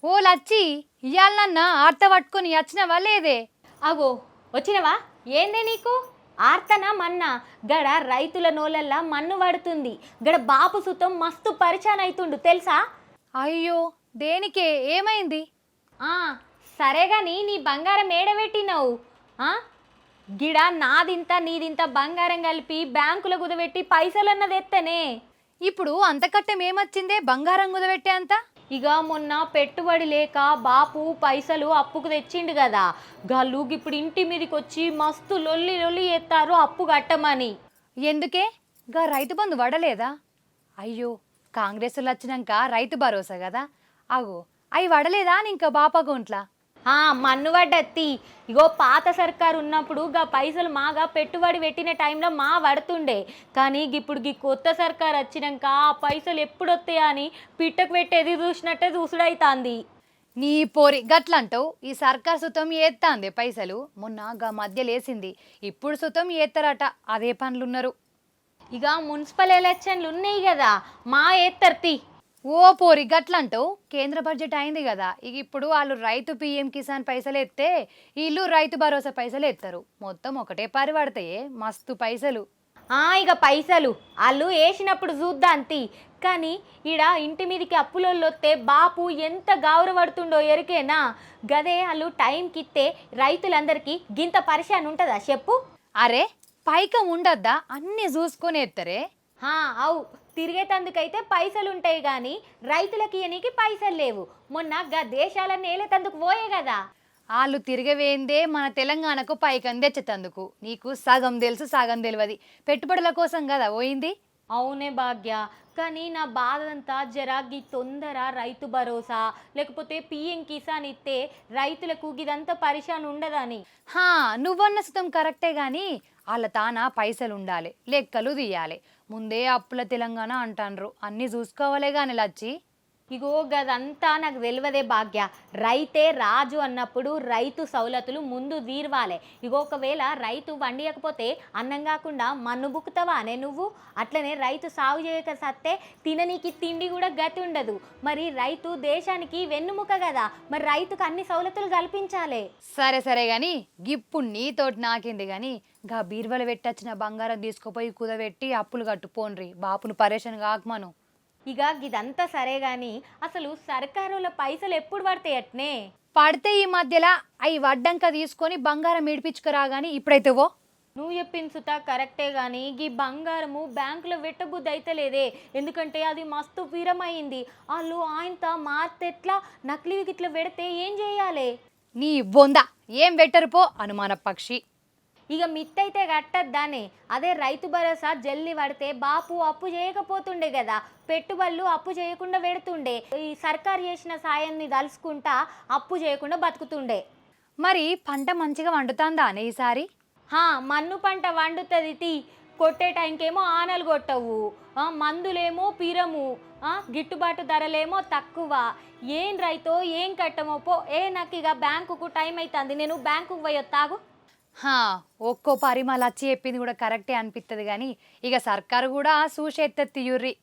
ఓ లచ్చి ఇయ్యాలన్న ఆర్త పట్టుకొని వచ్చినవా లేదే? అగో వచ్చినవా? ఏందే నీకు ఆర్తనా మన్నా? గడ రైతుల నోలల్లా మన్ను పడుతుంది. గడ బాపు సుతం మస్తు పరిచాన్ అవుతుండు తెలుసా? అయ్యో దేనికే ఏమైంది? ఆ సరే గాని నీ బంగారం ఏడబెట్టినవు? ఆ గిడ నాదింత నీదింత బంగారం కలిపి బ్యాంకులో కుదబెట్టి పైసలన్నది ఎత్తనే. ఇప్పుడు అంతకట్టం ఏమొచ్చిందే బంగారం కుదబెట్టే అంత? ఇక మొన్న పెట్టుబడి లేక బాపు పైసలు అప్పుకు తెచ్చిండు కదా, గల్లు ఇప్పుడు ఇంటి మీదకి వచ్చి మస్తు లొల్లి లొల్లి ఎత్తారు అప్పు కట్టమని. ఎందుకే గా రైతు బంధు వడలేదా? అయ్యో కాంగ్రెస్ వచ్చినాక రైతు భరోసా కదా, అగో అవి వడలేదా ఇంకా బాప అకౌంట్లా? మన్ను పడ్డత్తి. ఇగో పాత సర్కారు ఉన్నప్పుడు గా పైసలు మాగా పెట్టుబడి పెట్టిన టైంలో మా పడుతుండే, కానీ ఇప్పుడు గీ కొత్త సర్కారు వచ్చినాక ఆ పైసలు ఎప్పుడు వస్తాయా అని పిట్టకు పెట్టేది చూసినట్టే చూసుడైతాంది. నీ పోరి గట్లంటావు. ఈ సర్కార్ సుతం ఏత్తాంది పైసలు, మొన్న గా మధ్యలేసింది, ఇప్పుడు సుతం ఏత్తరట. అదే పనులున్నారు. ఇక మున్సిపల్ ఎలక్షన్లు ఉన్నాయి కదా, మా ఏత్తర్తి. ఓ పోరి గట్లంటావు. కేంద్ర బడ్జెట్ అయింది కదా, ఇక ఇప్పుడు వాళ్ళు రైతు పిఎం కిసాన్ పైసలు ఎత్తే వీళ్ళు రైతు భరోసా పైసలు ఎత్తారు. మొత్తం ఒకటే పరి పడతాయే మస్తు పైసలు. ఇక పైసలు వాళ్ళు వేసినప్పుడు చూద్దాంతి. కానీ ఈడ ఇంటి మీదకి అప్పులోళ్ళు వస్తే బాపు ఎంత గౌరవడుతుండో ఎరికేనా? గదే వాళ్ళు టైంకి ఇస్తే రైతులందరికీ గింత పరిశాన్ ఉంటుందా చెప్పు? అరే పైకం ఉండద్దా? అన్నీ చూసుకొని ఎత్తరే. అవు తిరిగేతందుకైతే పైసలు ఉంటాయి కానీ రైతులకి ఇయనీకి పైసలు లేవు. మొన్న గా దేశాలన్నీ ఏలేతందుకు పోయే కదా. వాళ్ళు తిరగవేందే మన తెలంగాణకు పైకం తెచ్చేతందుకు. నీకు సగం తెలుసు సగం తెలియదు. పెట్టుబడుల కోసం కదా పోయింది. అవునే భాగ్య, కానీ నా బాధంతా జరా గీ తొందర రైతు భరోసా లేకపోతే పిఎం కిసాన్ ఇస్తే రైతులకు గిదంతా పరిశాన్ ఉండదని. నువ్వన్న సుతం కరెక్టే గాని వాళ్ళ తాన పైసలు ఉండాలి, లెక్కలు తీయాలి. ముందే అప్పుల తెలంగాణ అంటాన్రు, అన్నీ చూసుకోవాలే గాని లచ్చి. ఇగో గదంతా నాకు తెలియదే భాగ్య. రైతే రాజు అన్నప్పుడు రైతు సౌలతులు ముందు తీర్వాలే. ఇగో ఒకవేళ రైతు వండియకపోతే అన్నం కాకుండా మన్ను బుక్కుతావా అనే నువ్వు? అట్లనే రైతు సాగు చేయక సత్తే తిననీకి తిండి కూడా గతి ఉండదు. మరి రైతు దేశానికి వెన్నుముక కదా, మరి రైతుకు అన్ని సౌలతులు కల్పించాలి. సరే సరే గాని గిప్పుడు నీతోటి నాకింది గాని గా బీర్వలు పెట్టొచ్చిన బంగారం తీసుకుపోయి కుదబెట్టి అప్పులు కట్టుపోన్రి, బాపును పరేషన్ కాకమను. ఇక ఇదంతా సరే గాని అసలు సర్కారుల పైసలు ఎప్పుడు పడతాయి అట్నే? పడితే ఈ మధ్యలో అవి వడ్డంక తీసుకొని బంగారం ఇడిపించుకురా గాని ఇప్పుడైతే ఓ. నువ్వు చెప్పిన సుత కరెక్టే కానీ గీ బంగారము బ్యాంకులో పెట్టబుద్ధి అయితే లేదే. ఎందుకంటే అది మస్తు పిరమైంది. వాళ్ళు ఆయనతో మార్తెట్లా నకిలీ గిట్ల పెడితే ఏం చేయాలి? నీ బొంద ఏం పెట్టరు పో అనుమాన పక్షి. ఇక మిత్తైతే కట్టద్దానే. అదే రైతు భరోసా జల్లి పడితే బాపు అప్పు చేయకపోతుండే కదా, పెట్టుబడులు అప్పు చేయకుండా పెడుతుండే. ఈ సర్కారు చేసిన సాయాన్ని తలుసుకుంటా అప్పు చేయకుండా బతుకుతుండే. మరి పంట మంచిగా వండుతుందా అనే ఈసారి? మన్ను పంట వండుతుంది తీ. కొట్టే టైంకేమో ఆనలు కొట్టవు, మందులేమో పిరము, గిట్టుబాటు ధరలేమో తక్కువ. ఏం రైతో ఏం కట్టమో పో. నాకు ఇక బ్యాంకుకు టైం అవుతుంది, నేను బ్యాంకుకు పోయొత్తాగు. ఒక్కో పరిమళ వచ్చి చెప్పింది కూడా కరెక్టే అనిపిస్తుంది కానీ ఇక సర్కారు కూడా చూసేత్తెత్తి యుర్రి.